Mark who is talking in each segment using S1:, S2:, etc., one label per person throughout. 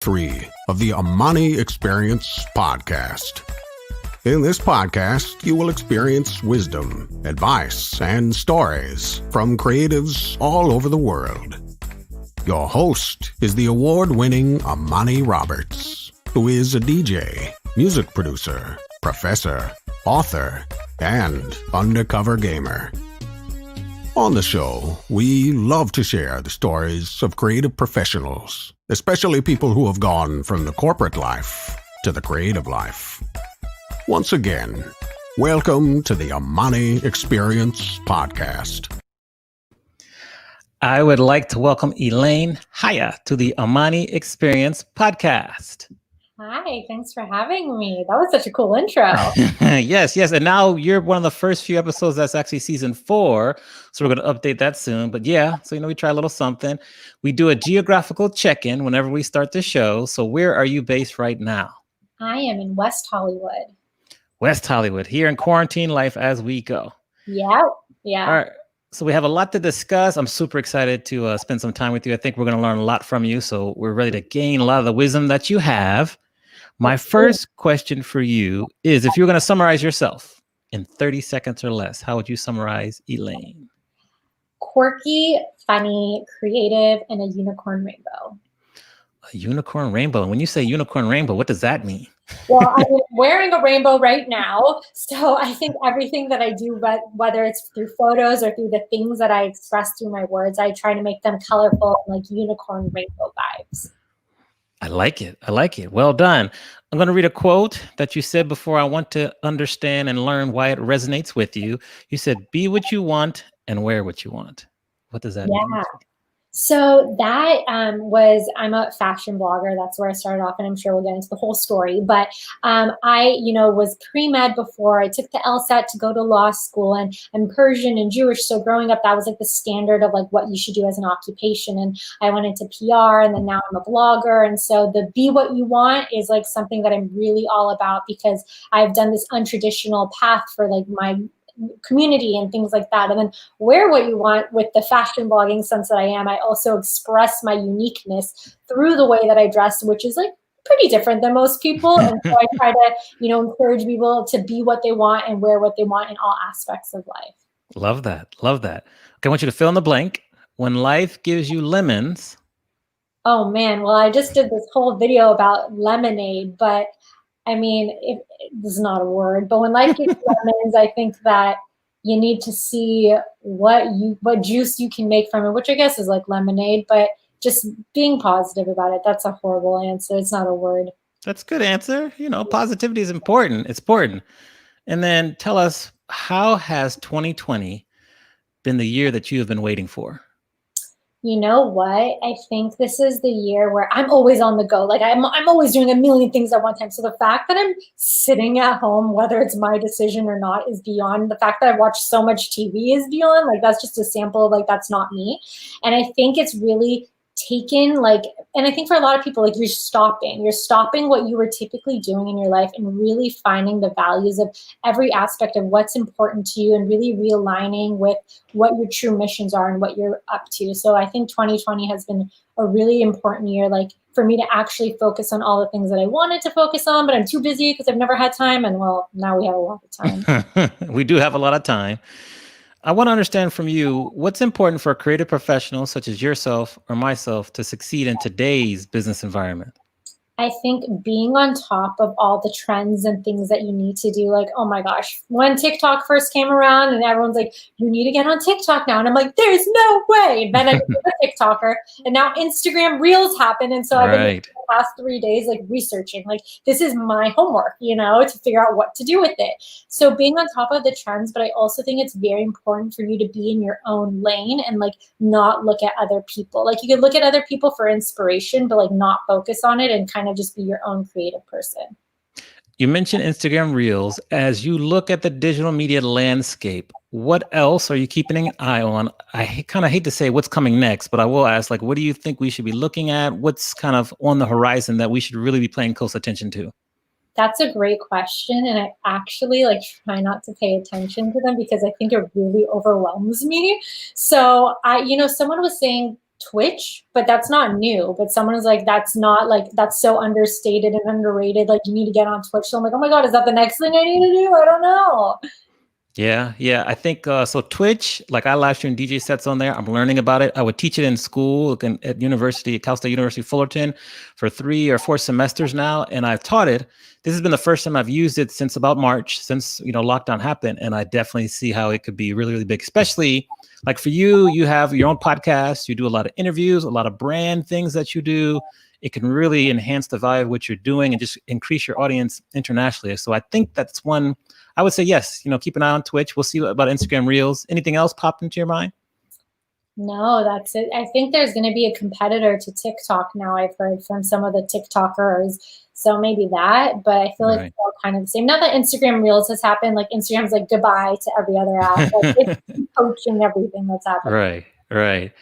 S1: 3 of the Amani Experience podcast. In this podcast, you will experience wisdom, advice, and stories from creatives all over the world. Your host is the award-winning Amani Roberts, who is a DJ, music producer, professor, author, and undercover gamer. On the show, we love to share the stories of creative professionals, especially people who have gone from the corporate life to the creative life. Once again, welcome to the Amani Experience podcast.
S2: I would like to welcome Elaine, Chaya to the Amani Experience podcast.
S3: Hi, thanks for having me. That was such a cool intro.
S2: Yes. And now you're one of the first few episodes that's actually season 4. So we're going to update that soon. But yeah, so, we try a little something. We do a geographical check-in whenever we start the show. So where are you based right now?
S3: I am in West Hollywood.
S2: West Hollywood, here in quarantine life as we go.
S3: Yeah.
S2: All right. So we have a lot to discuss. I'm super excited to spend some time with you. I think we're going to learn a lot from you. So we're ready to gain a lot of the wisdom that you have. My first question for you is, if you're going to summarize yourself in 30 seconds or less, how would you summarize Elaine?
S3: Quirky, funny, creative, and a unicorn rainbow.
S2: A unicorn rainbow. And when you say unicorn rainbow, what does that mean?
S3: Well, I'm wearing a rainbow right now. So I think everything that I do, but whether it's through photos or through the things that I express through my words, I try to make them colorful, like unicorn rainbow vibes.
S2: I like it. Well done. I'm going to read a quote that you said before. I want to understand and learn why it resonates with you. You said, be what you want and wear what you want. What does that mean?
S3: So that I'm a fashion blogger. That's where I started off, and I'm sure we'll get into the whole story. But I, was pre-med before. I took the LSAT to go to law school, and I'm Persian and Jewish. So growing up, that was like the standard of like what you should do as an occupation. And I went into PR, and then now I'm a blogger. And so the be what you want is like something that I'm really all about, because I've done this untraditional path for like my community and things like that. And then wear what you want with the fashion blogging sense that I am. I also express my uniqueness through the way that I dress, which is like pretty different than most people. And so I try to, encourage people to be what they want and wear what they want in all aspects of life.
S2: Love that. Okay, I want you to fill in the blank. When life gives you lemons.
S3: Oh man, well, I just did this whole video about lemonade, but I mean, this is not a word, but when life gives you lemons, I think that you need to see what juice you can make from it, which I guess is like lemonade, but just being positive about it. That's a horrible answer. It's not a word.
S2: That's a good answer. Positivity is important. It's important. And then tell us, how has 2020 been the year that you have been waiting for?
S3: You know what? I think this is the year where I'm always on the go. Like I'm always doing a million things at one time. So the fact that I'm sitting at home, whether it's my decision or not, is beyond. The fact that I watch so much TV is beyond. Like that's just a sample of like, that's not me. And I think it's really taken and I think for a lot of people, like you're stopping what you were typically doing in your life and really finding the values of every aspect of what's important to you and really realigning with what your true missions are and what you're up to. So I think 2020 has been a really important year, like for me to actually focus on all the things that I wanted to focus on, but I'm too busy because I've never had time. And well, now we have a lot of time.
S2: We do have a lot of time. I want to understand from you, what's important for a creative professional such as yourself or myself to succeed in today's business environment?
S3: I think being on top of all the trends and things that you need to do, like, oh my gosh, when TikTok first came around and everyone's like, you need to get on TikTok now. And I'm like, there's no way. And then I became a TikToker, and now Instagram Reels happen. And so I've been the past 3 days, like researching, like this is my homework, to figure out what to do with it. So being on top of the trends, but I also think it's very important for you to be in your own lane and like not look at other people. Like you could look at other people for inspiration, but like not focus on it and kind of just be your own creative person.
S2: You mentioned Instagram Reels. As you look at the digital media landscape, what else are you keeping an eye on? I kind of hate to say what's coming next, but I will ask, like, what do you think we should be looking at? What's kind of on the horizon that we should really be paying close attention to?
S3: That's a great question. And I actually try not to pay attention to them because I think it really overwhelms me. So someone was saying Twitch, but that's not new. But someone was like, that's not like, that's so understated and underrated. Like, you need to get on Twitch. So I'm like, oh my God, is that the next thing I need to do? I don't know.
S2: Yeah. I think so. Twitch, like I live stream DJ sets on there. I'm learning about it. I would teach it in school at university, Cal State University Fullerton, for 3 or 4 semesters now, and I've taught it. This has been the first time I've used it since about March, since lockdown happened, and I definitely see how it could be really, really big. Especially like for you, you have your own podcast. You do a lot of interviews, a lot of brand things that you do. It can really enhance the value of what you're doing and just increase your audience internationally. So I think that's one. I would say yes. Keep an eye on Twitch. We'll see about Instagram Reels. Anything else popped into your mind?
S3: No, that's it. I think there's going to be a competitor to TikTok now. I've heard from some of the TikTokers. So maybe that, but I feel like it's all kind of the same. Now that Instagram Reels has happened, like Instagram's like goodbye to every other app. Like it's coaching everything that's happening.
S2: Right.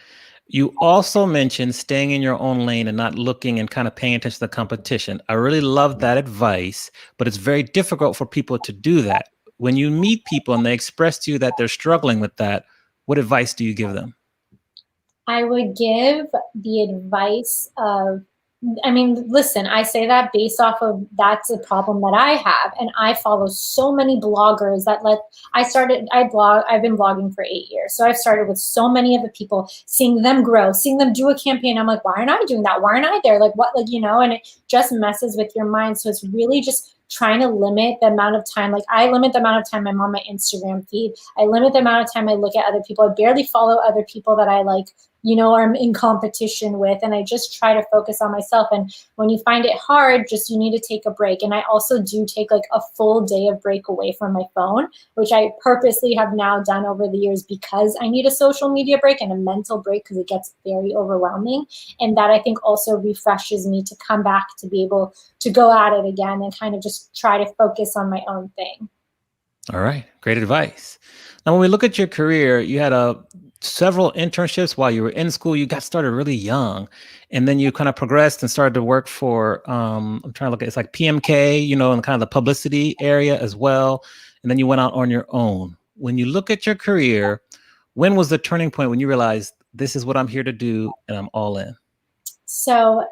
S2: You also mentioned staying in your own lane and not looking and kind of paying attention to the competition. I really love that advice, but it's very difficult for people to do that. When you meet people and they express to you that they're struggling with that, what advice do you give them?
S3: I would give the advice of, listen, I say that based off of that's a problem that I have. And I follow so many bloggers that I've been blogging for 8 years. So I've started with so many of the people, seeing them grow, seeing them do a campaign. I'm like, why aren't I doing that? Why aren't I there? Like what, and it just messes with your mind. So it's really just trying to limit the amount of time. Like I limit the amount of time I'm on my Instagram feed. I limit the amount of time I look at other people. I barely follow other people that I like, or I'm in competition with, and I just try to focus on myself. And when you find it hard, you need to take a break. And I also do take like a full day of break away from my phone, which I purposely have now done over the years because I need a social media break and a mental break because it gets very overwhelming. And that I think also refreshes me to come back to be able to go at it again and kind of just try to focus on my own thing.
S2: All right. Great advice. Now, when we look at your career, you had several internships while you were in school. You got started really young, and then you kind of progressed and started to work for, I'm trying to look at, it's like PMK, in kind of the publicity area as well. And then you went out on your own. When you look at your career, when was the turning point when you realized this is what I'm here to do and I'm all in?
S3: So,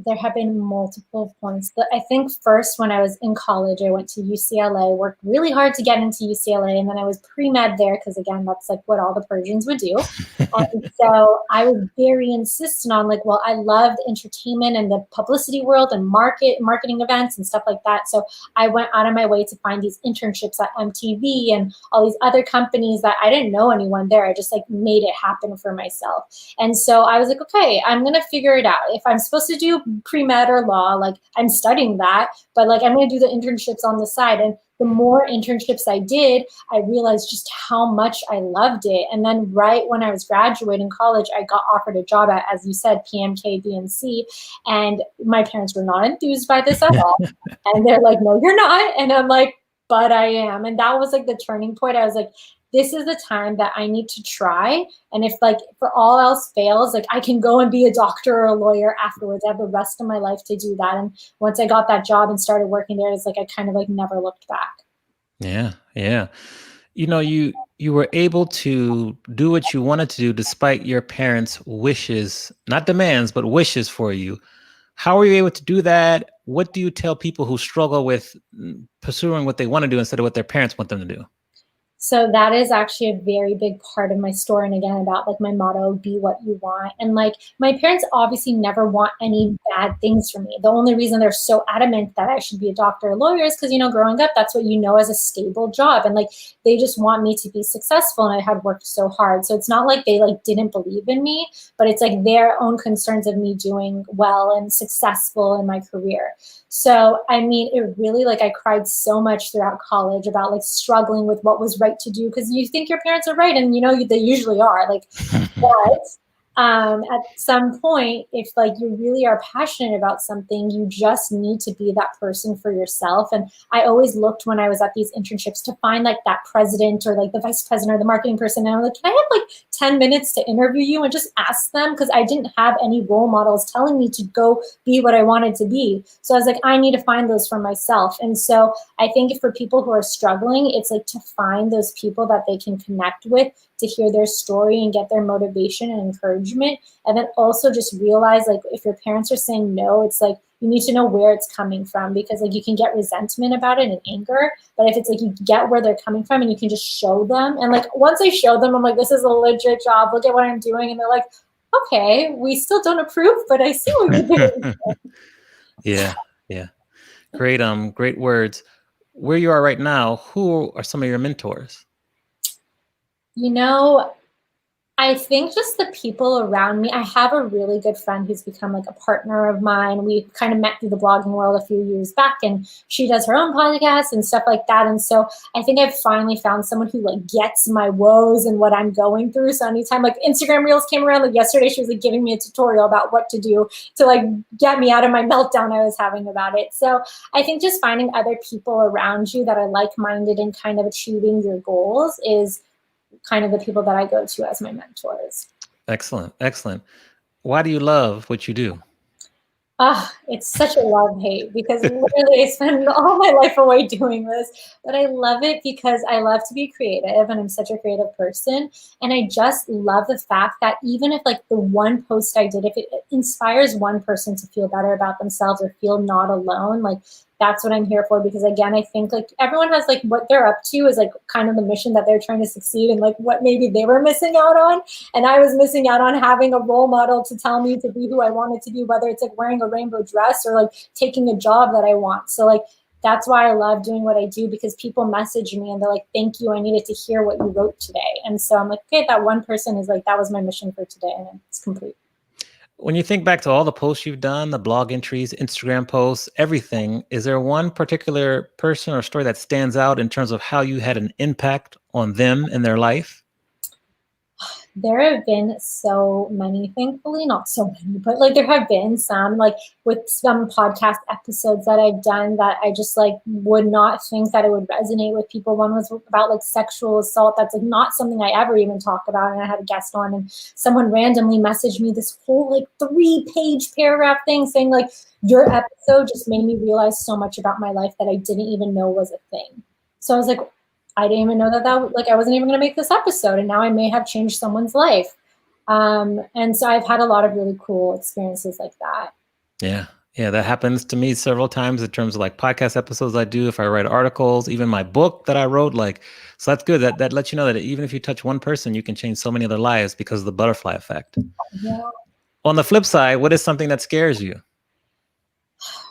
S3: there have been multiple points. I think first when I was in college, I went to UCLA, worked really hard to get into UCLA, and then I was pre-med there because, again, that's like what all the Persians would do. And so I was very insistent on I loved entertainment and the publicity world and marketing events and stuff like that. So I went out of my way to find these internships at MTV and all these other companies that I didn't know anyone there. I just made it happen for myself. And so I was like, okay, I'm going to figure it out. If I'm supposed to do pre-med or law, I'm studying that, but I'm going to do the internships on the side. And the more internships I did, I realized just how much I loved it. And then right when I was graduating college, I got offered a job at, as you said, PMK DNC. And my parents were not enthused by this at all. And they're like, no, you're not. And I'm like, but I am. And that was the turning point. I was like, this is the time that I need to try. And if for all else fails, I can go and be a doctor or a lawyer afterwards. I have the rest of my life to do that. And once I got that job and started working there, it's I kind of never looked back.
S2: Yeah. You were able to do what you wanted to do despite your parents' wishes, not demands, but wishes for you. How were you able to do that? What do you tell people who struggle with pursuing what they want to do instead of what their parents want them to do?
S3: So that is actually a very big part of my story. And again, about my motto, be what you want. And my parents obviously never want any bad things for me. The only reason they're so adamant that I should be a doctor or lawyer is because, growing up, that's what as a stable job. And they just want me to be successful. And I had worked so hard. So it's not like they didn't believe in me, but it's their own concerns of me doing well and successful in my career. So, it really, I cried so much throughout college about struggling with what was right to do, because you think your parents are right, and they usually are. But at some point, if you really are passionate about something, you just need to be that person for yourself. And I always looked when I was at these internships to find that president or the vice president or the marketing person. And I'm like, can I have 10 minutes to interview you and just ask them? Because I didn't have any role models telling me to go be what I wanted to be. So I was like, I need to find those for myself. And so I think for people who are struggling, it's to find those people that they can connect with, to hear their story and get their motivation and encouragement encouragement. And then also just realize, like, if your parents are saying no, it's like, you need to know where it's coming from, because like you can get resentment about it and anger. But if it's like you get where they're coming from and you can just show them. And like once I show them, I'm like, this is a legit job. Look at what I'm doing. And they're like, okay, we still don't approve, but I see what you're doing.
S2: Yeah. Great, great words. Where you are right now, who are some of your mentors?
S3: You know, I think just the people around me. I have a really good friend who's become like a partner of mine. We kind of met through the blogging world a few years back, and she does her own podcast and stuff like that. And so I think I've finally found someone who like gets my woes and what I'm going through. So anytime like Instagram Reels came around, like yesterday, she was like giving me a tutorial about what to do to like get me out of my meltdown I was having about it. So I think just finding other people around you that are like-minded and kind of achieving your goals is kind of the people that I go to as my mentors.
S2: Excellent. Why do you love what you do?
S3: It's such a love-hate, because literally I spend all my life away doing this, but I love it because I love to be creative and I'm such a creative person. And I just love the fact that even if like the one post I did, if it inspires one person to feel better about themselves or feel not alone, like that's what I'm here for. Because again, I think like everyone has like what they're up to is like kind of the mission that they're trying to succeed, and like what maybe they were missing out on. And I was missing out on having a role model to tell me to be who I wanted to be, whether it's like wearing a rainbow dress or like taking a job that I want. So like, that's why I love doing what I do, because people message me and they're like, thank you, I needed to hear what you wrote today. And so I'm like, okay, that one person is like, that was my mission for today, and it's complete.
S2: When you think back to all the posts you've done, the blog entries, Instagram posts, everything, is there one particular person or story that stands out in terms of how you had an impact on them and their life?
S3: There have been so many, thankfully, not so many, but like there have been some, like with some podcast episodes that I've done that I just like would not think that it would resonate with people. One was about like sexual assault. That's like not something I ever even talk about. And I had a guest on, and someone randomly messaged me this whole like 3-page paragraph thing saying like, your episode just made me realize so much about my life that I didn't even know was a thing. So I was like, I didn't even know that like I wasn't even going to make this episode, and now I may have changed someone's life. And so I've had a lot of really cool experiences like that.
S2: Yeah, that happens to me several times in terms of like podcast episodes I do, if I write articles, even my book that I wrote, like, so that's good. That lets you know that even if you touch one person, you can change so many other lives because of the butterfly effect.
S3: Yeah.
S2: On the flip side, what is something that scares you?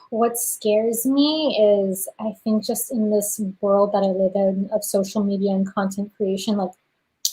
S3: What scares me is, I think just in this world that I live in of social media and content creation, like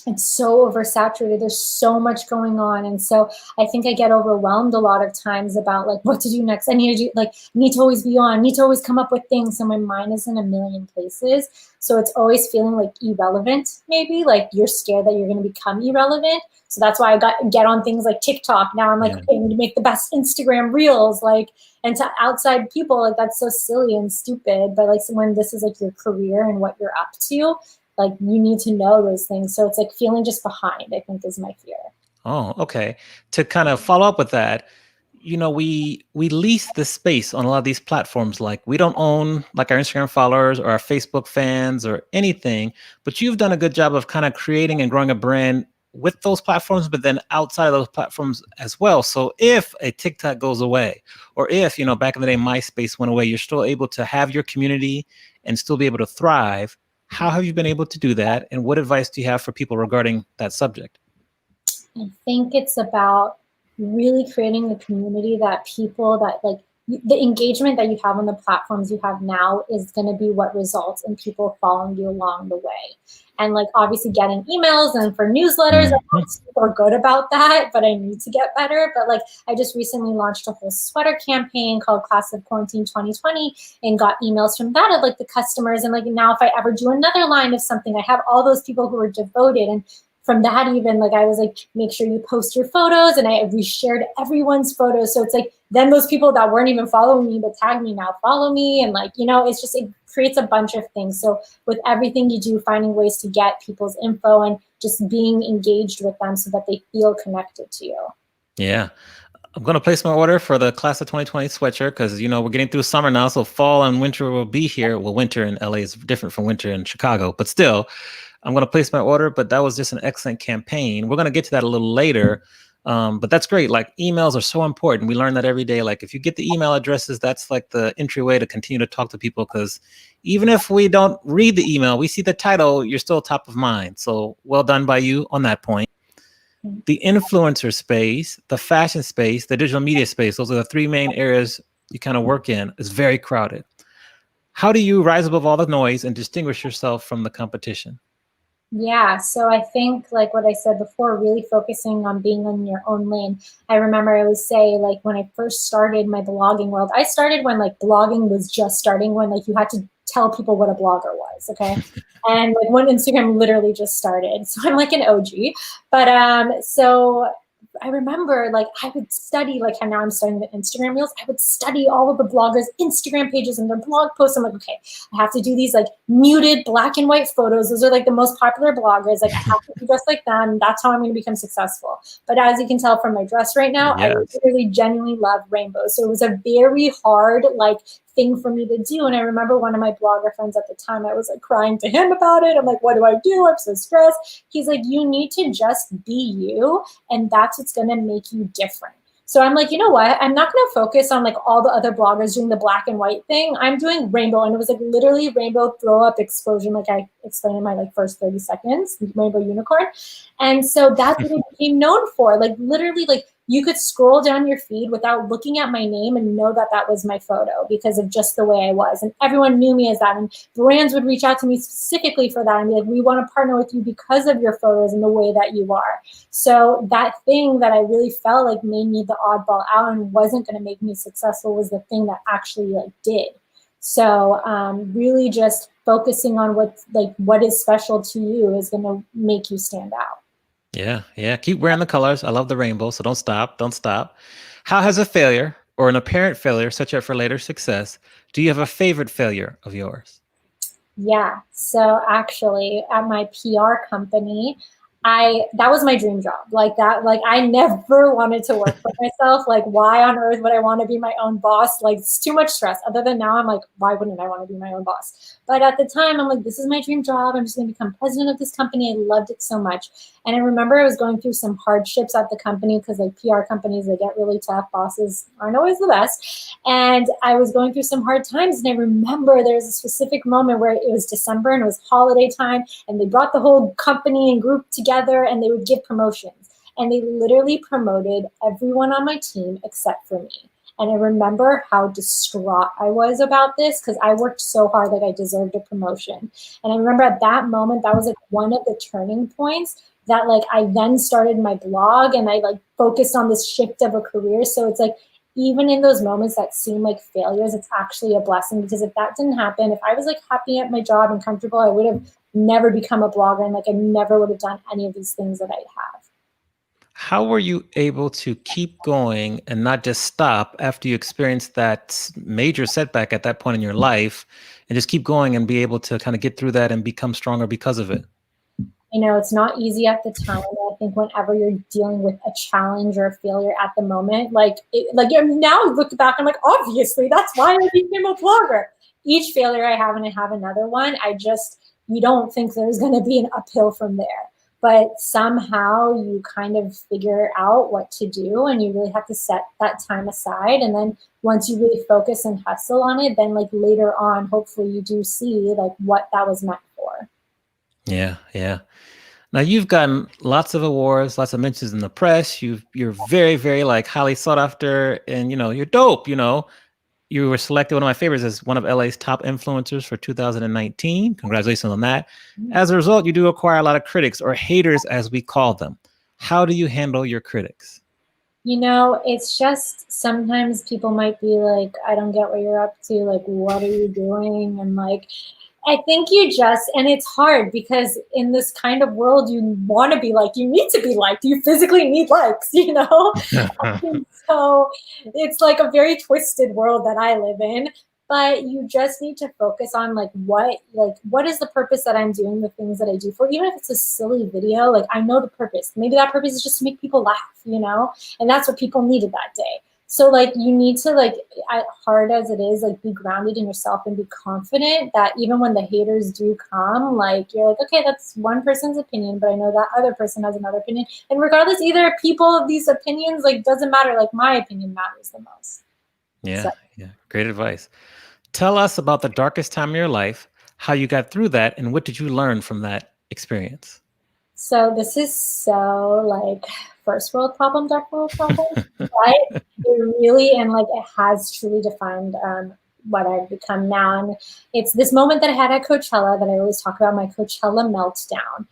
S3: it's so oversaturated. There's so much going on. And so I think I get overwhelmed a lot of times about like what to do next. I need to do, like, need to always be on, need to always come up with things. So my mind is in a million places. So it's always feeling like irrelevant, maybe like you're scared that you're going to become irrelevant. So that's why I get on things like TikTok. Now I'm like, okay, I need to make the best Instagram reels, like, and to outside people, like that's so silly and stupid. But like when this is like your career and what you're up to, like you need to know those things. So it's like feeling just behind, I think, is my fear.
S2: Oh, okay. To kind of follow up with that, you know, we lease the space on a lot of these platforms. Like we don't own like our Instagram followers or our Facebook fans or anything, but you've done a good job of kind of creating and growing a brand with those platforms, but then outside of those platforms as well. So if a TikTok goes away, or if, you know, back in the day, MySpace went away, you're still able to have your community and still be able to thrive. How have you been able to do that? And what advice do you have for people regarding that subject?
S3: I think it's about really creating the community that people that like the engagement that you have on the platforms you have now is going to be what results in people following you along the way. And like obviously getting emails and for newsletters, I'm not super good about that, but I need to get better. But like I just recently launched a whole sweater campaign called Class of Quarantine 2020 and got emails from that of like the customers. And like now if I ever do another line of something, I have all those people who are devoted. And from that, even like I was like, make sure you post your photos, and I reshared everyone's photos. So it's like then those people that weren't even following me but tag me now follow me, and like, you know, it's just, it creates a bunch of things. So with everything you do, finding ways to get people's info and just being engaged with them so that they feel connected to you.
S2: Yeah. I'm going to place my order for the Class of 2020 sweatshirt because, you know, we're getting through summer now. So fall and winter will be here. Well, winter in LA is different from winter in Chicago, but still, I'm going to place my order. But that was just an excellent campaign. We're going to get to that a little later. But that's great. Like emails are so important. We learn that every day. Like if you get the email addresses, that's like the entryway to continue to talk to people. Because even if we don't read the email, we see the title, you're still top of mind. So well done by you on that point. The influencer space, the fashion space, the digital media space, those are the three main areas you kind of work in. It's very crowded. How do you rise above all the noise and distinguish yourself from the competition?
S3: Yeah, so I think like what I said before, really focusing on being in your own lane. I remember I would say like when I first started my blogging world, I started when like blogging was just starting, when like you had to tell people what a blogger was, okay? And like when Instagram literally just started. So I'm like an OG. But so I remember like I would study, like how now I'm studying the Instagram reels. I would study all of the bloggers' Instagram pages and their blog posts. I'm like, okay, I have to do these like muted black and white photos. Those are like the most popular bloggers. Like I have to be dressed like them. That's how I'm going to become successful. But as you can tell from my dress right now,
S2: Yes.
S3: I really genuinely love rainbows. So it was a very hard like thing for me to do. And I remember one of my blogger friends at the time, I was like crying to him about it. I'm like, what do I do? I'm so stressed. He's like, you need to just be you. And that's what's going to make you different. So I'm like, you know what? I'm not going to focus on like all the other bloggers doing the black and white thing. I'm doing rainbow. And it was like literally rainbow throw up explosion. Like I explained in my like first 30 seconds, rainbow unicorn. And so that's what it became known for. Like literally like you could scroll down your feed without looking at my name and know that that was my photo because of just the way I was. And everyone knew me as that. And brands would reach out to me specifically for that and be like, we want to partner with you because of your photos and the way that you are. So that thing that I really felt like made me the oddball out and wasn't going to make me successful was the thing that actually like did. So really just focusing on what is special to you is going to make you stand out.
S2: Yeah. Keep wearing the colors. I love the rainbow. So don't stop. How has a failure or an apparent failure set you up for later success? Do you have a favorite failure of yours?
S3: Yeah. So actually at my PR company, that was my dream job. Like I never wanted to work for myself. Like why on earth would I want to be my own boss? Like it's too much stress. Other than now, I'm like, why wouldn't I want to be my own boss? But at the time I'm like, this is my dream job. I'm just going to become president of this company. I loved it so much. And I remember I was going through some hardships at the company because like PR companies, they get really tough. Bosses aren't always the best. And I was going through some hard times. And I remember there was a specific moment where it was December and it was holiday time. And they brought the whole company and group together and they would give promotions. And they literally promoted everyone on my team except for me. And I remember how distraught I was about this because I worked so hard, like I deserved a promotion. And I remember at that moment, that was like one of the turning points that like I then started my blog and I like focused on this shift of a career. So it's like, even in those moments that seem like failures, it's actually a blessing because if that didn't happen, if I was like happy at my job and comfortable, I would have never become a blogger and like I never would have done any of these things that I have.
S2: How were you able to keep going and not just stop after you experienced that major setback at that point in your life and just keep going and be able to kind of get through that and become stronger because of it?
S3: You know, it's not easy at the time. I think whenever you're dealing with a challenge or a failure at the moment, like now I look back, I'm like, obviously that's why I became a blogger. Each failure I have and I have another one, you don't think there's going to be an uphill from there. But somehow you kind of figure out what to do and you really have to set that time aside. And then once you really focus and hustle on it, then like later on, hopefully you do see like what that was meant for.
S2: Yeah. Now you've gotten lots of awards, lots of mentions in the press. You're very, very like highly sought after, and you're dope. You were selected, one of my favorites, as one of LA's top influencers for 2019. Congratulations on that. As a result, you do acquire a lot of critics, or haters as we call them. How do you handle your critics?
S3: It's just sometimes people might be like, I don't get what you're up to. Like, what are you doing? And like, I think and it's hard because in this kind of world, you want to be liked, you need to be liked, you physically need likes, So it's like a very twisted world that I live in, but you just need to focus on what is the purpose that I'm doing the things that I do for, even if it's a silly video, like I know the purpose. Maybe that purpose is just to make people laugh, and that's what people needed that day. So like you need to like, hard as it is, like be grounded in yourself and be confident that even when the haters do come, like you're like, okay, that's one person's opinion, but I know that other person has another opinion. And regardless, either people of these opinions, like doesn't matter, like my opinion matters the most.
S2: Yeah,
S3: So.
S2: yeah. Great advice. Tell us about the darkest time in your life, how you got through that, and what did you learn from that experience?
S3: So this is so like first world problem, dark world problem, right? It really, and like it has truly defined what I've become now. And it's this moment that I had at Coachella that I always talk about, my Coachella meltdown.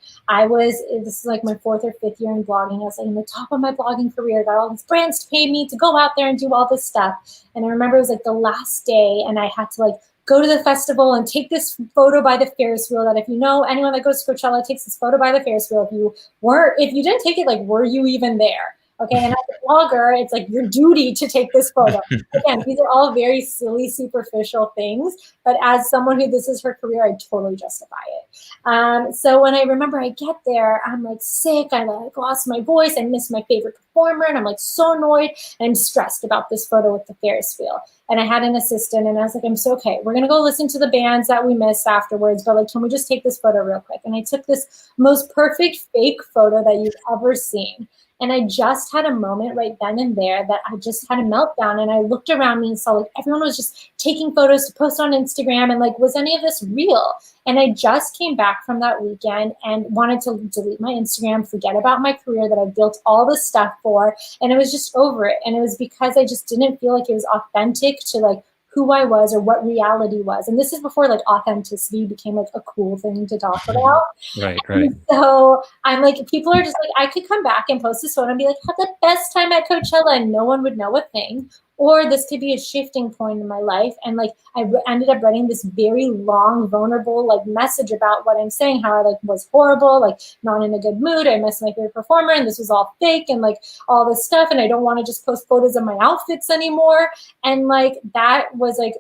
S3: This is like my 4th or 5th year in blogging. I was like in the top of my blogging career, I got all these brands to pay me to go out there and do all this stuff. And I remember it was like the last day and I had to like go to the festival and take this photo by the Ferris wheel that if you know anyone that goes to Coachella takes this photo by the Ferris wheel. If you didn't take it, like, were you even there? Okay, and as a blogger, it's like your duty to take this photo. Again, these are all very silly, superficial things, but as someone who this is her career, I totally justify it. So when I remember I get there, I'm like sick, I like lost my voice, I missed my favorite performer, and I'm like so annoyed, and I'm stressed about this photo with the Ferris wheel. And I had an assistant, and I was like, I'm so okay. We're gonna go listen to the bands that we missed afterwards, but like, can we just take this photo real quick? And I took this most perfect fake photo that you've ever seen. And I just had a moment right then and there that I just had a meltdown. And I looked around me and saw like everyone was just taking photos to post on Instagram. And like, was any of this real? And I just came back from that weekend and wanted to delete my Instagram, forget about my career that I built all this stuff for. And it was just over it. And it was because I just didn't feel like it was authentic to like who I was or what reality was. And this is before like authenticity became like a cool thing to talk about.
S2: Right.
S3: And so I'm like, people are just like, I could come back and post this photo and be like, had the best time at Coachella and no one would know a thing. Or this could be a shifting point in my life. And like, I ended up writing this very long, vulnerable like message about what I'm saying, how I like was horrible, like not in a good mood. I missed my favorite performer and this was all fake and like all this stuff. And I don't want to just post photos of my outfits anymore. And like, that was like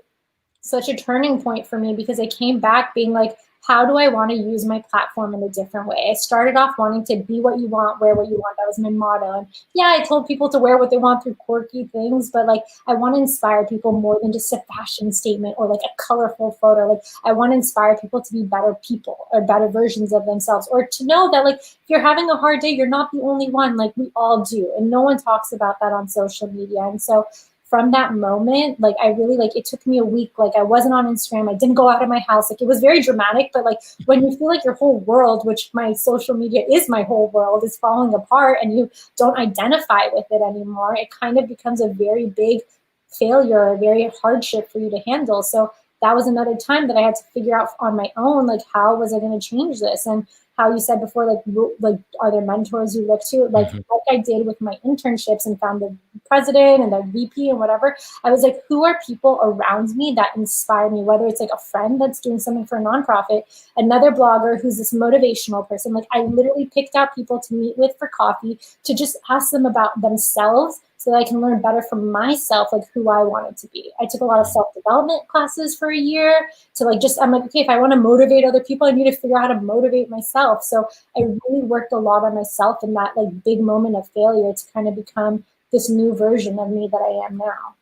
S3: such a turning point for me because I came back being like, how do I want to use my platform in a different way? I started off wanting to be what you want, wear what you want. That was my motto. And yeah, I told people to wear what they want through quirky things, but like I want to inspire people more than just a fashion statement or like a colorful photo. Like I want to inspire people to be better people or better versions of themselves, or to know that like if you're having a hard day, you're not the only one. Like we all do. And no one talks about that on social media. And so from that moment, like I really like, it took me a week. Like I wasn't on Instagram. I didn't go out of my house. Like it was very dramatic, but like when you feel like your whole world, which my social media is my whole world, is falling apart and you don't identify with it anymore, it kind of becomes a very big failure, a very hardship for you to handle. So that was another time that I had to figure out on my own, like how was I going to change this? And how you said before, like are there mentors you look to? Like I did with my internships and found the president and the VP and whatever. I was like, who are people around me that inspire me? Whether it's like a friend that's doing something for a nonprofit, another blogger who's this motivational person. Like I literally picked out people to meet with for coffee to just ask them about themselves so that I can learn better from myself, like who I wanted to be. I took a lot of self-development classes for a year to like just, I'm like, okay, if I want to motivate other people, I need to figure out how to motivate myself. So I really worked a lot on myself in that like big moment of failure to kind of become this new version of me that I am now.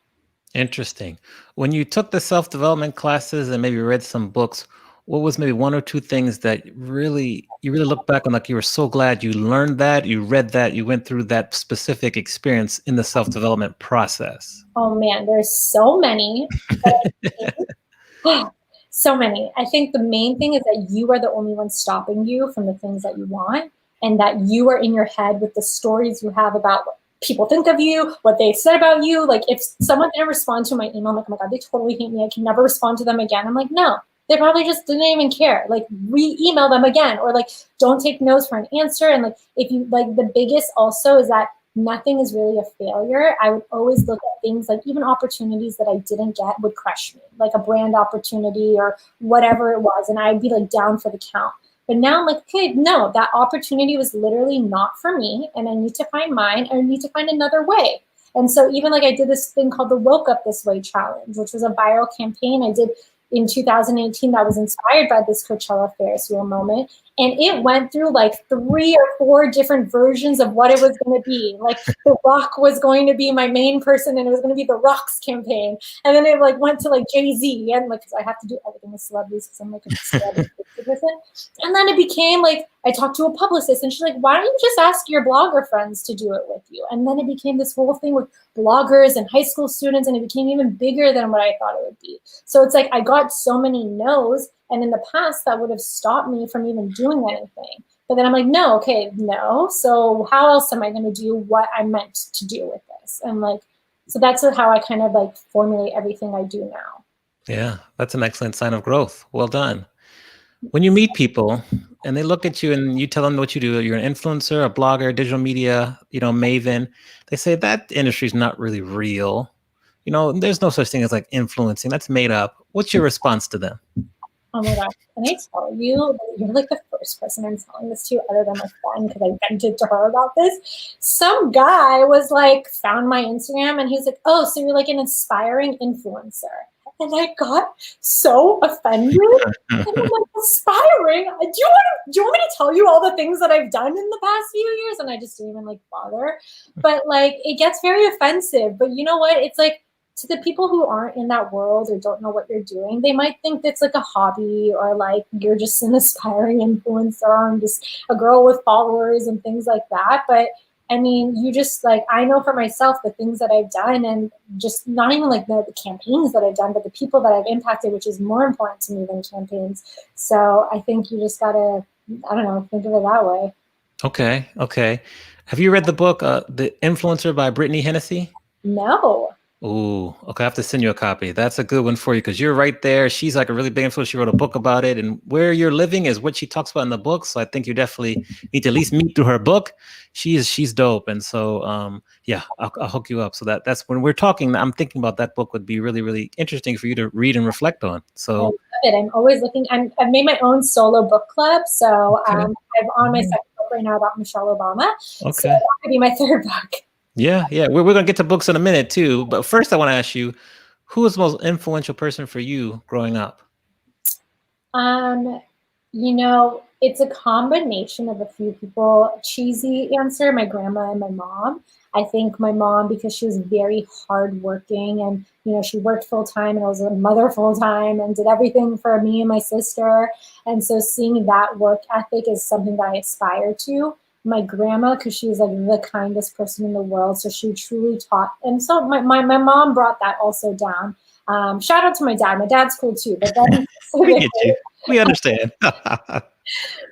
S2: Interesting. When you took the self-development classes and maybe read some books, what was maybe one or two things that you really look back on, like you were so glad you learned that, you read that, you went through that specific experience in the self-development process?
S3: Oh man, there's so many. So many. I think the main thing is that you are the only one stopping you from the things that you want, and that you are in your head with the stories you have about what people think of you, what they said about you. Like if someone didn't respond to my email, I'm like, oh my God, they totally hate me. I can never respond to them again. I'm like, no, they probably just didn't even care. Like re-email them again, or like don't take no's for an answer. And like if you like, the biggest also is that nothing is really a failure. I would always look at things like even opportunities that I didn't get would crush me, like a brand opportunity or whatever it was. And I'd be like down for the count. But now I'm like, okay, no, that opportunity was literally not for me. And I need to find mine, and I need to find another way. And so even like I did this thing called the Woke Up This Way Challenge, which was a viral campaign I did in 2018 that was inspired by this Coachella Ferris wheel moment. And it went through like 3 or 4 different versions of what it was going to be. Like The Rock was going to be my main person, and it was going to be the Rock's campaign. And then it like went to like Jay-Z, and like, cause I have to do everything with celebrities because I'm like a celebrity person. And then it became like, I talked to a publicist, and she's like, why don't you just ask your blogger friends to do it with you? And then it became this whole thing with bloggers and high school students, and it became even bigger than what I thought it would be. So it's like, I got so many no's, and in the past that would have stopped me from even doing anything. But then I'm like, no, okay, no. So how else am I going to do what I'm meant to do with this? And like, so that's how I kind of like formulate everything I do now.
S2: Yeah, that's an excellent sign of growth. Well done. When you meet people and they look at you and you tell them what you do, you're an influencer, a blogger, digital media, maven, they say that industry is not really real. There's no such thing as like influencing. That's made up. What's your response to them?
S3: Oh my gosh, can I tell you, you're like the first person I'm telling this to other than my friend, because I vented to her about this. Some guy was like, found my Instagram, and he was like, oh, so you're like an inspiring influencer. And I got so offended. And I'm like, inspiring? Do you want me to tell you all the things that I've done in the past few years? And I just didn't even like bother. But like, it gets very offensive. But you know what? It's like, to the people who aren't in that world or don't know what you're doing, they might think it's like a hobby, or like you're just an aspiring influencer and just a girl with followers and things like that. But I mean, you just like, I know for myself the things that I've done, and just not even like the campaigns that I've done, but the people that I've impacted, which is more important to me than campaigns. So I think you just gotta, I don't know, think of it that way.
S2: Okay. Have you read the book, The Influencer by Brittany Hennessy?
S3: No.
S2: Ooh, okay. I have to send you a copy. That's a good one for you because you're right there. She's like a really big influence. She wrote a book about it, and where you're living is what she talks about in the book. So I think you definitely need to at least meet through her book. She's dope, and so yeah, I'll hook you up. So that's when we're talking. I'm thinking about that book would be really, really interesting for you to read and reflect on. So
S3: I love it. I'm always looking. I've made my own solo book club. So I'm on my second book right now about Michelle Obama.
S2: Okay,
S3: so that could be my third book.
S2: Yeah. We're going to get to books in a minute too. But first I want to ask you, who was the most influential person for you growing up?
S3: It's a combination of a few people. Cheesy answer, my grandma and my mom. I think my mom, because she was very hardworking, and, she worked full time and I was a mother full time and did everything for me and my sister. And so seeing that work ethic is something that I aspire to. My grandma, because she was like the kindest person in the world. So she truly taught. And so my mom brought that also down. Shout out to my dad. My dad's cool too. But then
S2: we get you. We understand.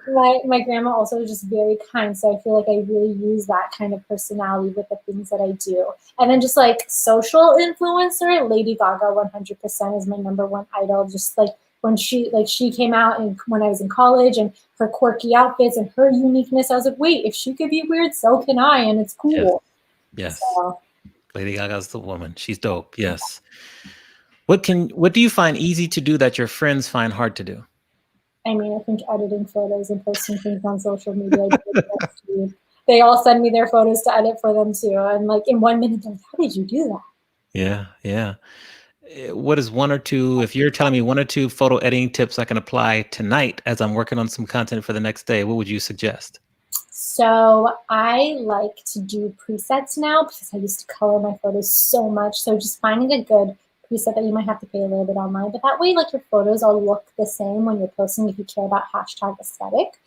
S3: my grandma also was just very kind. So I feel like I really use that kind of personality with the things that I do. And then just like social influencer, Lady Gaga 100% is my number one idol. Just like when she came out, and when I was in college, and her quirky outfits and her uniqueness, I was like, wait, if she could be weird, so can I, and it's cool.
S2: Yes. So. Lady Gaga's the woman. She's dope. Yes. What do you find easy to do that your friends find hard to do?
S3: I mean, I think editing photos and posting things on social media. They all send me their photos to edit for them too. And like in 1 minute, they're like, how did you do that?
S2: Yeah. What is one or two, if you're telling me 1 or 2 photo editing tips I can apply tonight as I'm working on some content for the next day, what would you suggest?
S3: So I like to do presets now because I used to color my photos so much. So just finding a good preset that you might have to pay a little bit online, but that way like your photos all look the same when you're posting if you care about hashtag aesthetic.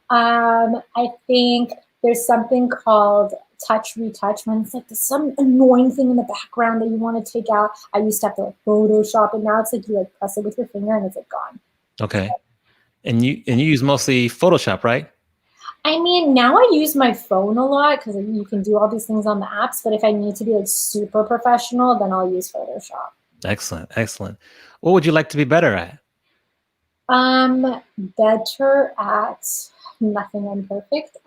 S3: I think there's something called touch retouch when it's like there's some annoying thing in the background that you want to take out. I used to have to like Photoshop, and now it's like you like press it with your finger and it's like gone.
S2: Okay. And you use mostly Photoshop, right?
S3: I mean, now I use my phone a lot because you can do all these things on the apps, but if I need to be like super professional, then I'll use Photoshop.
S2: Excellent. What would you like to be better at?
S3: Better at nothing. I'm perfect.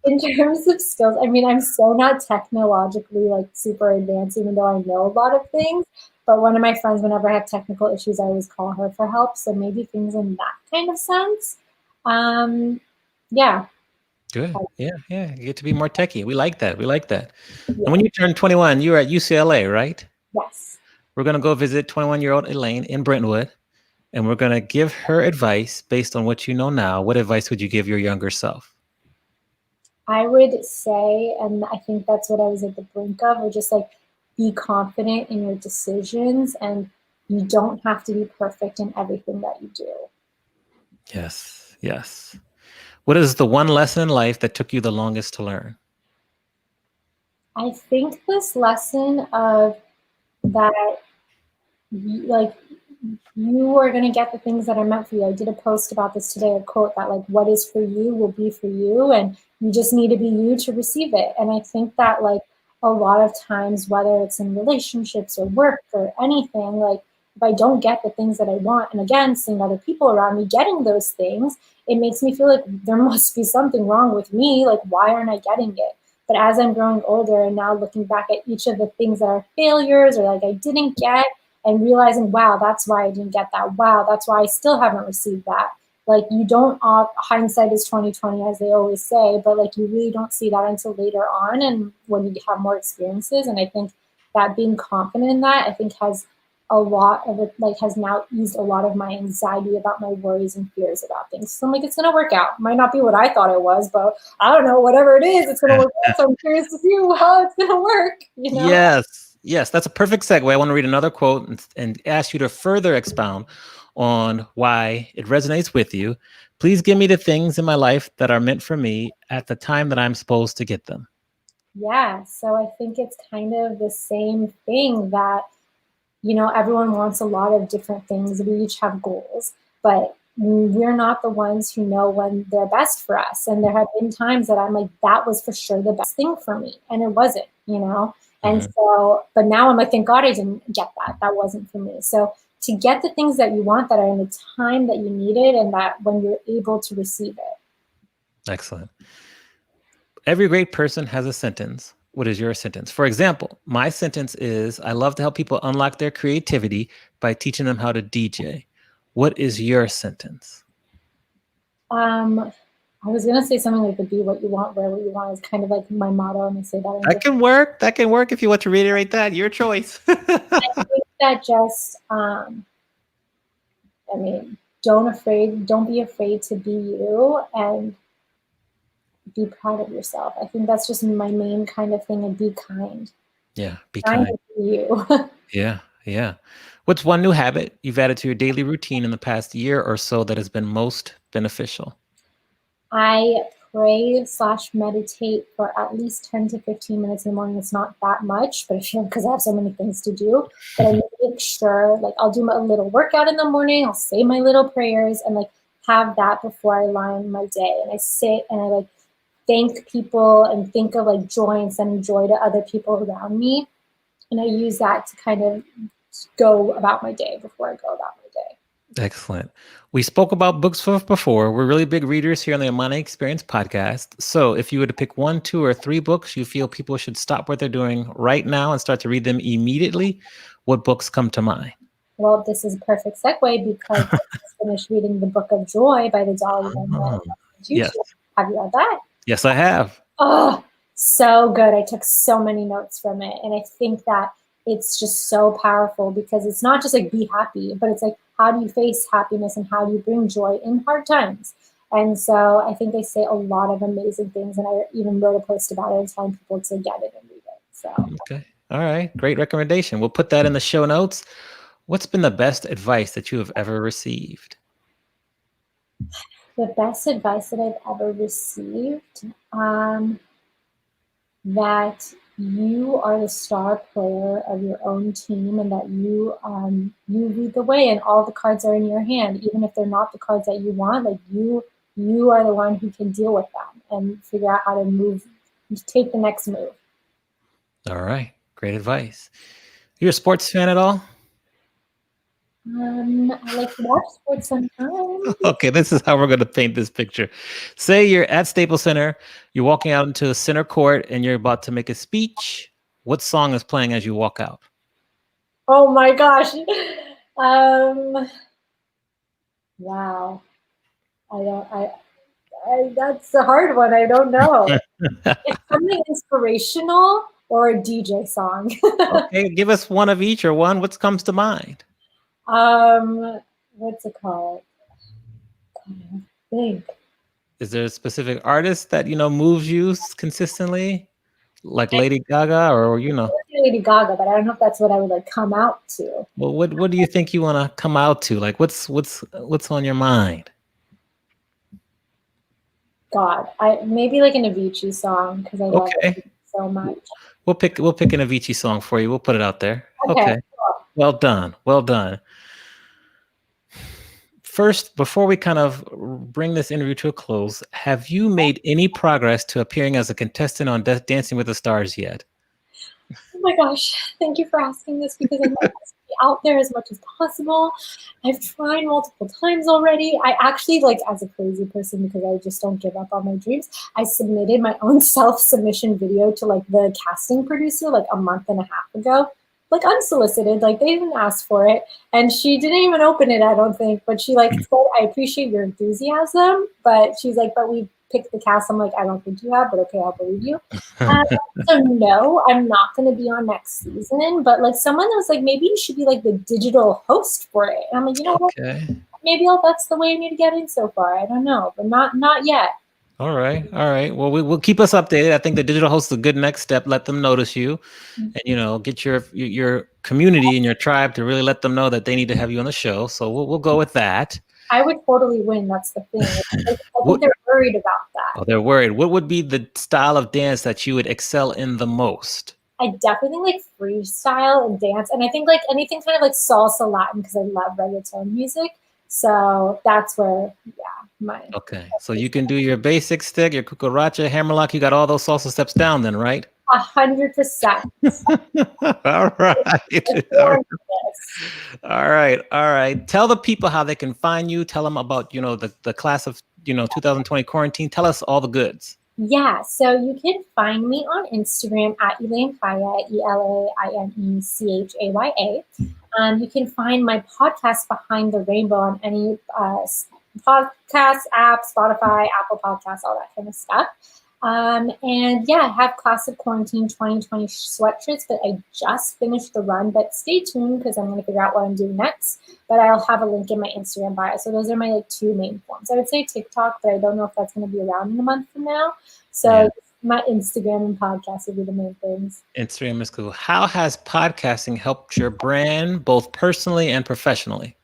S3: In terms of skills, I mean, I'm so not technologically like super advanced, even though I know a lot of things. But one of my friends, whenever I have technical issues, I always call her for help. So maybe things in that kind of sense. Yeah.
S2: Good. Yeah. You get to be more techie. We like that. Yeah. And when you turn 21, you were at UCLA, right?
S3: Yes.
S2: We're going to go visit 21-year-old Elaine in Brentwood. and we're going to give her advice based on what you know now. What advice would you give your younger self?
S3: I would say, and I think that's what I was at the brink of, or just like be confident in your decisions, and you don't have to be perfect in everything that you do.
S2: Yes, yes. What is the one lesson in life that took you the longest to learn?
S3: I think this lesson of that, like, you are going to get the things that are meant for you. I did a post about this today, a quote that like, what is for you will be for you, and you just need to be you to receive it. And I think that like a lot of times, whether it's in relationships or work or anything, like if I don't get the things that I want, and again, seeing other people around me getting those things, it makes me feel like there must be something wrong with me. Like, why aren't I getting it? But as I'm growing older and now looking back at each of the things that are failures or like I didn't get, and realizing, wow, that's why I didn't get that. Wow, that's why I still haven't received that. Like you don't, hindsight is 2020, as they always say, but like you really don't see that until later on and when you have more experiences. And I think that being confident in that, I think has a lot of it, like has now eased a lot of my anxiety about my worries and fears about things. So I'm like, it's going to work out. Might not be what I thought it was, but I don't know, whatever it is, it's going to work out. So I'm curious to see how it's going to work, you know?
S2: Yes. Yes, that's a perfect segue. I want to read another quote and ask you to further expound on why it resonates with you. Please give me the things in my life that are meant for me at the time that I'm supposed to get them.
S3: Yeah, so I think it's kind of the same thing that, you know, everyone wants a lot of different things. We each have goals, but we're not the ones who know when they're best for us. And there have been times that I'm like, that was for sure the best thing for me. And it wasn't, you know? And so, but now I'm like, thank God I didn't get that. That wasn't for me. So to get the things that you want that are in the time that you need it and that when you're able to receive it.
S2: Excellent. Every great person has a sentence. What is your sentence? For example, my sentence is, I love to help people unlock their creativity by teaching them how to DJ. What is your sentence?
S3: I was gonna say something like the be what you want, wear what you want is kind of like my motto, and I say that.
S2: That can work. That can work if you want to reiterate that. Your choice.
S3: I think that just, I mean, don't be afraid to be you and be proud of yourself. I think that's just my main kind of thing, and be kind.
S2: Yeah, be
S3: Kind
S2: kind.
S3: to you.
S2: Yeah, yeah. What's one new habit you've added to your daily routine in the past year or so that has been most beneficial?
S3: I pray / meditate for at least 10 to 15 minutes in the morning. It's not that much, but because I have so many things to do, but I make sure like I'll do a little workout in the morning. I'll say my little prayers and like have that before I line my day. And I sit and I like thank people and think of like joy and sending joy to other people around me. And I use that to kind of go about my day before I go about my day.
S2: Excellent. We spoke about books before. We're really big readers here on the Amani Experience podcast. So if you were to pick 1, 2, or 3 books you feel people should stop what they're doing right now and start to read them immediately, what books come to mind?
S3: Well, this is a perfect segue because I just finished reading The Book of Joy by the Dalai Lama.
S2: Yes.
S3: Have you read that?
S2: Yes, I have.
S3: Oh, so good. I took so many notes from it. And I think that it's just so powerful because it's not just like be happy, but it's like, how do you face happiness and how do you bring joy in hard times? And so I think they say a lot of amazing things. And I even wrote a post about it and telling people to get it and read it. So,
S2: okay. All right. Great recommendation. We'll put that in the show notes. What's been the best advice that you have ever received?
S3: The best advice that I've ever received, that you are the star player of your own team and that you lead the way and all the cards are in your hand, even if they're not the cards that you want. Like you are the one who can deal with them and figure out how to move, take the next move.
S2: All right. Great advice. You a sports fan at all?
S3: I like to watch sports sometimes.
S2: Okay, this is how we're going to paint this picture. Say you're at Staples Center, you're walking out into the center court, and you're about to make a speech. What song is playing as you walk out?
S3: Oh my gosh. Wow. That's a hard one. I don't know. It's something inspirational or a DJ song.
S2: Okay, give us one of each or one. What comes to mind?
S3: Well, what's it called? I think.
S2: Is there a specific artist that moves you consistently, like Lady Gaga, or
S3: Lady Gaga, but I don't know if that's what I would like come out to.
S2: Well, what do you think you want to come out to? Like, what's on your mind?
S3: God, I maybe like an Avicii song because I love it so much.
S2: We'll pick an Avicii song for you. We'll put it out there. Okay.
S3: Cool.
S2: Well done. Well done. First, before we kind of bring this interview to a close, have you made any progress to appearing as a contestant on Dancing with the Stars yet?
S3: Oh my gosh, thank you for asking this because I want to be out there as much as possible. I've tried multiple times already. I actually, like, as a crazy person, because I just don't give up on my dreams, I submitted my own self-submission video to like the casting producer like a month and a half ago. Like unsolicited, like they didn't ask for it. And she didn't even open it, I don't think. But she like said, I appreciate your enthusiasm. But she's like, but we picked the cast. I'm like, I don't think you have, but okay, I'll believe you. So no, I'm not going to be on next season. But like someone was like, maybe you should be like the digital host for it. And I'm like, you know what? Maybe that's the way I need to get in so far. I don't know, but not yet.
S2: All right. Well, we'll keep us updated. I think the digital host is a good next step. Let them notice you, and get your community and your tribe to really let them know that they need to have you on the show. So we'll go with that.
S3: I would totally win. That's the thing. I think they're worried about that.
S2: Oh, they're worried. What would be the style of dance that you would excel in the most?
S3: I definitely like freestyle and dance, and I think like anything kind of like salsa Latin because I love reggaeton music. So that's where,
S2: Okay, so you can do your basic stick, your cucaracha, hammerlock. You got all those salsa steps down then, right?
S3: 100%.
S2: All right. Tell the people how they can find you. Tell them about, the class of, 2020 quarantine. Tell us all the goods.
S3: Yeah, so you can find me on Instagram at Elaine Chaya, ELAINECHAYA. You can find my podcast Behind the Rainbow on any podcast app, Spotify, Apple Podcasts, all that kind of stuff. And yeah, I have Class of Quarantine 2020 sweatshirts, but I just finished the run. But stay tuned because I'm going to figure out what I'm doing next. But I'll have a link in my Instagram bio. So those are my like two main forms. I would say TikTok, but I don't know if that's going to be around in a month from now. So my Instagram and podcast would be the main things.
S2: Instagram is cool. How has podcasting helped your brand, both personally and professionally?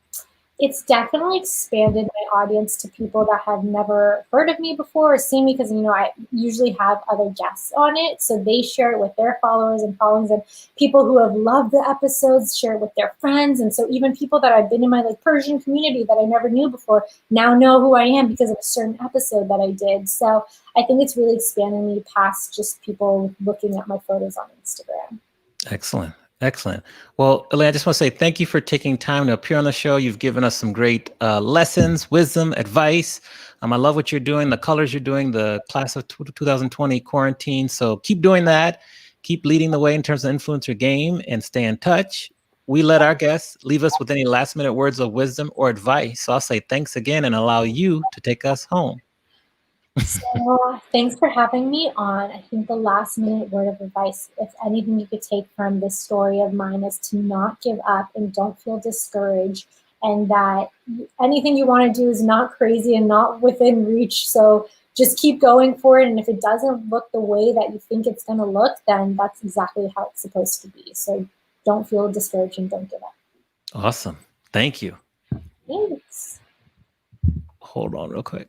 S3: It's definitely expanded my audience to people that have never heard of me before or seen me because, I usually have other guests on it. So they share it with their followers and followings, and people who have loved the episodes share it with their friends. And so even people that I've been in my like Persian community that I never knew before now know who I am because of a certain episode that I did. So I think it's really expanded me past just people looking at my photos on Instagram.
S2: Excellent. Well, Elaine, I just want to say thank you for taking time to appear on the show. You've given us some great lessons, wisdom, advice. I love what you're doing, the colors you're doing, the class of 2020 quarantine. So keep doing that. Keep leading the way in terms of influencer game and stay in touch. We let our guests leave us with any last minute words of wisdom or advice. So I'll say thanks again and allow you to take us home.
S3: So thanks for having me on. I think the last minute word of advice, if anything you could take from this story of mine, is to not give up and don't feel discouraged, and that anything you want to do is not crazy and not within reach. So just keep going for it. And if it doesn't look the way that you think it's going to look, then that's exactly how it's supposed to be. So don't feel discouraged and don't give up.
S2: Awesome. Thank you.
S3: Thanks.
S2: Hold on real quick.